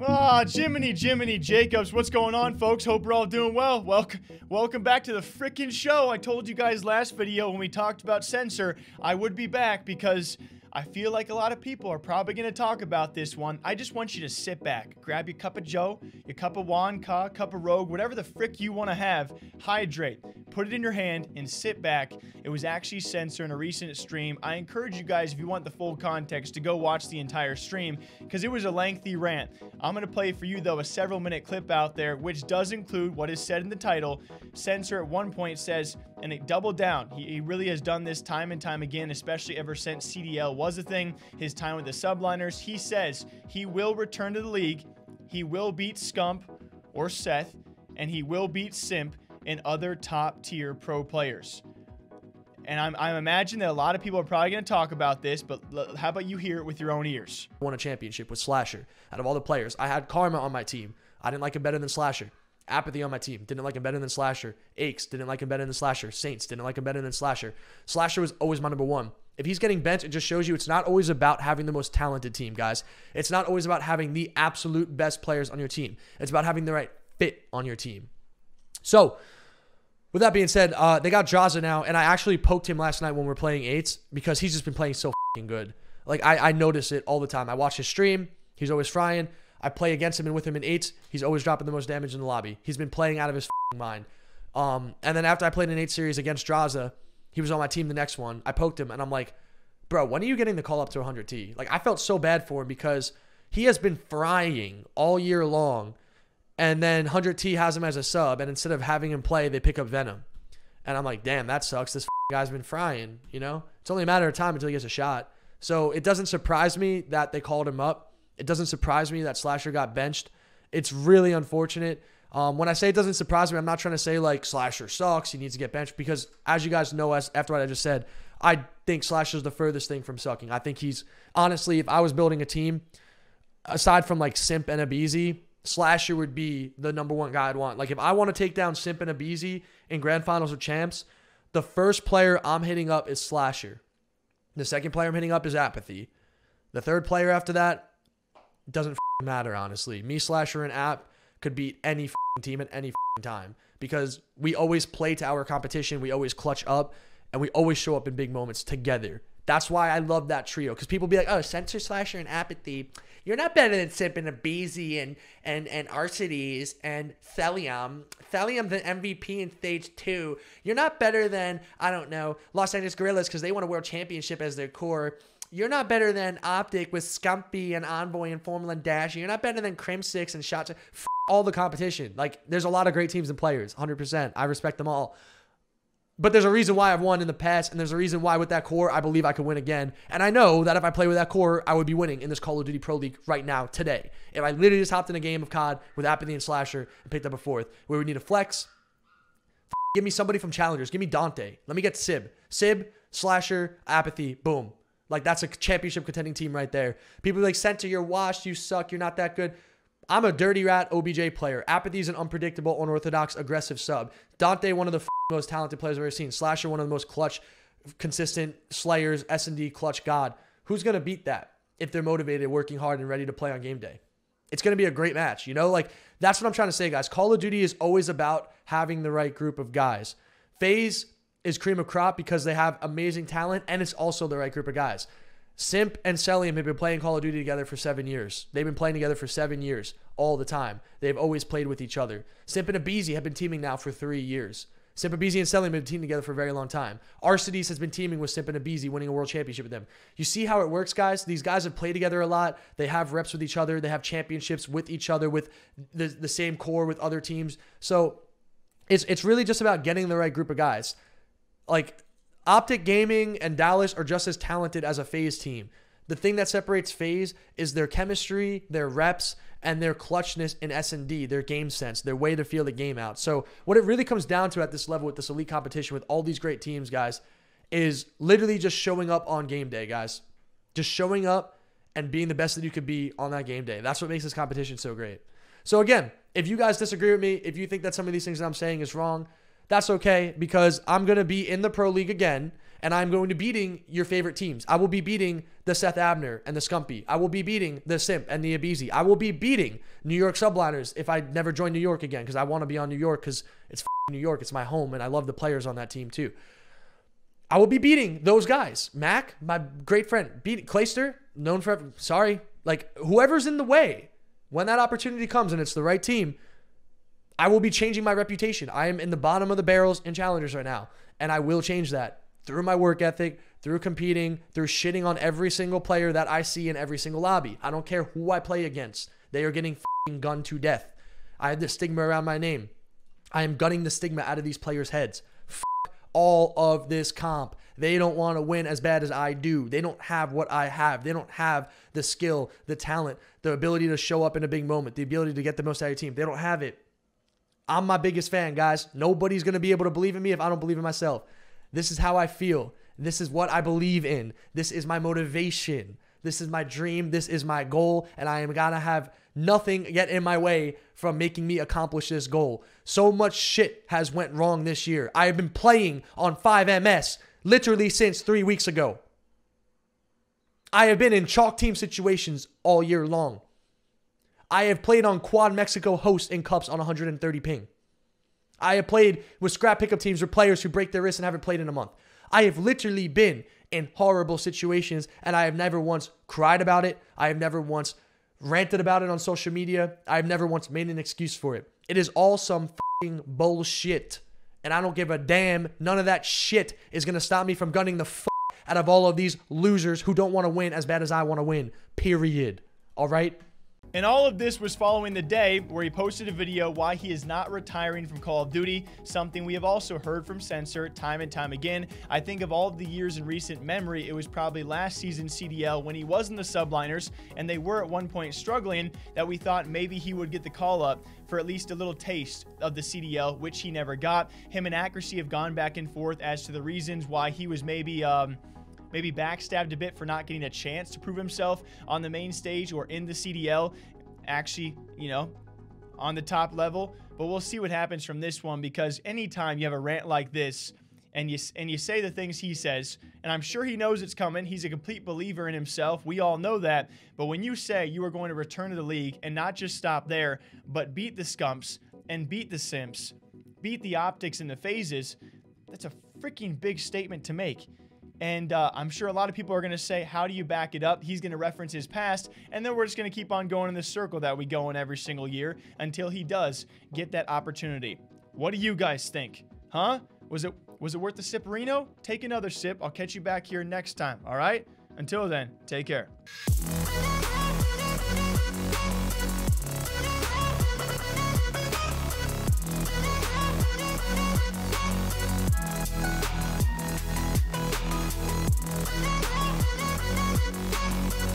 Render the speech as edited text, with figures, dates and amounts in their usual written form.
Ah, Jiminy Jacobs, what's going on, folks? Hope we're all doing well. Welcome back to the frickin' show. I told you guys last video when we talked about Censor, I would be back because I feel like a lot of people are probably going to talk about this one. I just want you to sit back, grab your cup of Joe, your cup of Wonka, cup of Rogue, whatever the frick you want to have, hydrate, put it in your hand, and sit back. It was actually Censor in a recent stream. I encourage you guys, if you want the full context, to go watch the entire stream because it was a lengthy rant. I'm going to play for you, though, a several-minute clip out there, which does include what is said in the title. Censor at one point says, and it doubled down. He really has done this time and time again, especially ever since CDL was a thing, his time with the subliners. He says he will return to the league, he will beat Scump or Seth, and he will beat Simp and other top-tier pro players. And I imagine that a lot of people are probably going to talk about this, but how about you hear it with your own ears? Won a championship with Slasher. Out of all the players, I had Karma on my team. I didn't like him better than Slasher. Apathy on my team. Didn't like him better than Slasher. Aches. Didn't like him better than Slasher. Saints. Didn't like him better than Slasher. Slasher was always my number one. If he's getting benched, it just shows you it's not always about having the most talented team, guys. It's not always about having the absolute best players on your team. It's about having the right fit on your team. So, with that being said, they got Jaza now, and I actually poked him last night when we were playing 8s because he's just been playing so fucking good. Like, I notice it all the time. I watch his stream. He's always frying. I play against him and with him in 8s. He's always dropping the most damage in the lobby. He's been playing out of his mind. And then after I played an 8 series against Draza, he was on my team the next one. I poked him, and I'm like, bro, when are you getting the call up to 100T? Like, I felt so bad for him because he has been frying all year long. And then 100T has him as a sub, and instead of having him play, they pick up Venom. And I'm like, damn, that sucks. This guy's been frying, you know? It's only a matter of time until he gets a shot. So it doesn't surprise me that they called him up. It doesn't surprise me that Slasher got benched. It's really unfortunate. When I say it doesn't surprise me, I'm not trying to say, like, Slasher sucks, he needs to get benched, because as you guys know, after what I just said, I think Slasher's the furthest thing from sucking. I think he's, honestly, if I was building a team, aside from, like, Simp and Abizi, Slasher would be the number one guy I'd want. Like, if I want to take down Simp and Abizi in Grand Finals or Champs, the first player I'm hitting up is Slasher. The second player I'm hitting up is Apathy. The third player after that doesn't matter, honestly. Me, Slasher, and App could beat any team at any time because we always play to our competition. We always clutch up, and we always show up in big moments together. That's why I love that trio, because people be like, oh, Censor, Slasher, and Apathy, you're not better than Simp and Abizi and Arcides and Thelium. Thelium, the MVP in Stage 2. You're not better than, I don't know, Los Angeles Gorillas because they won a world championship as their core. You're not better than Optic with Scumpy and Envoy and Formula and Dash. You're not better than Crim6 and Shots. All the competition. Like, there's a lot of great teams and players, 100%. I respect them all. But there's a reason why I've won in the past, and there's a reason why with that core, I believe I could win again. And I know that if I play with that core, I would be winning in this Call of Duty Pro League right now, today. If I literally just hopped in a game of CoD with Apathy and Slasher and picked up a 4th, where we need a flex, give me somebody from Challengers. Give me Dante. Let me get Sib. Sib, Slasher, Apathy, boom. Like, that's a championship contending team right there. People be like, Censor, you're washed, you suck, you're not that good. I'm a dirty rat OBJ player. Apathy's an unpredictable, unorthodox, aggressive sub. Dante, one of the most talented players I've ever seen. Slasher, one of the most clutch, consistent slayers, S&D clutch god. Who's going to beat that if they're motivated, working hard, and ready to play on game day? It's going to be a great match, you know? Like, that's what I'm trying to say, guys. Call of Duty is always about having the right group of guys. FaZe is cream of crop because they have amazing talent, and it's also the right group of guys. Simp and Celium have been playing Call of Duty together for 7 years. They've been playing together for 7 years, all the time. They've always played with each other. Simp and Abizi have been teaming now for 3 years. Simp, Abizi, and Celium have been teaming together for a very long time. Arcides has been teaming with Simp and Abizi, winning a world championship with them. You see how it works, guys? These guys have played together a lot. They have reps with each other. They have championships with each other, with the same core with other teams. So it's really just about getting the right group of guys. Like, Optic Gaming and Dallas are just as talented as a FaZe team. The thing that separates FaZe is their chemistry, their reps, and their clutchness in S&D, their game sense, their way to feel the game out. So what it really comes down to at this level with this elite competition with all these great teams, guys, is literally just showing up on game day, guys. Just showing up and being the best that you could be on that game day. That's what makes this competition so great. So again, if you guys disagree with me, if you think that some of these things that I'm saying is wrong, That's okay, because I'm going to be in the Pro League again, and I'm going to beating your favorite teams. I will be beating the Seth Abner and the Scumpy. I will be beating the Simp and the Abizi. I will be beating New York Subliners if I never join New York again, because I want to be on New York because it's New York. It's my home, and I love the players on that team too. I will be beating those guys. Mac, my great friend. Beat Clayster, known for, sorry. Like, whoever's in the way, when that opportunity comes and it's the right team, I will be changing my reputation. I am in the bottom of the barrels in challengers right now, and I will change that through my work ethic, through competing, through shitting on every single player that I see in every single lobby. I don't care who I play against. They are getting f***ing gunned to death. I have the stigma around my name. I am gunning the stigma out of these players' heads. F*** all of this comp. They don't want to win as bad as I do. They don't have what I have. They don't have the skill, the talent, the ability to show up in a big moment, the ability to get the most out of your team. They don't have it. I'm my biggest fan, guys. Nobody's going to be able to believe in me if I don't believe in myself. This is how I feel. This is what I believe in. This is my motivation. This is my dream. This is my goal. And I am going to have nothing get in my way from making me accomplish this goal. So much shit has went wrong this year. I have been playing on 5MS literally since 3 weeks ago. I have been in chalk team situations all year long. I have played on Quad Mexico host in cups on 130 ping. I have played with scrap pickup teams with players who break their wrists and haven't played in a month. I have literally been in horrible situations, and I have never once cried about it. I have never once ranted about it on social media. I have never once made an excuse for it. It is all some fucking bullshit, and I don't give a damn. None of that shit is going to stop me from gunning the fuck out of all of these losers who don't want to win as bad as I want to win, period. All right? And all of this was following the day where he posted a video why he is not retiring from Call of Duty, something we have also heard from Censor time and time again. I think of all of the years in recent memory, it was probably last season CDL when he was in the subliners and they were at one point struggling, that we thought maybe he would get the call up for at least a little taste of the CDL, which he never got. Him and Accuracy have gone back and forth as to the reasons why he was maybe backstabbed a bit for not getting a chance to prove himself on the main stage or in the CDL, actually, you know, on the top level. But we'll see what happens from this one, because anytime you have a rant like this and you say the things he says, and I'm sure he knows it's coming, he's a complete believer in himself, we all know that, but when you say you are going to return to the league and not just stop there, but beat the Scumps and beat the Simps, beat the Optics and the Phases, that's a freaking big statement to make. And I'm sure a lot of people are going to say, how do you back it up? He's going to reference his past, and then we're just going to keep on going in this circle that we go in every single year until he does get that opportunity. What do you guys think? Huh? Was it worth the sipperino? Take another sip. I'll catch you back here next time, all right? Until then, take care.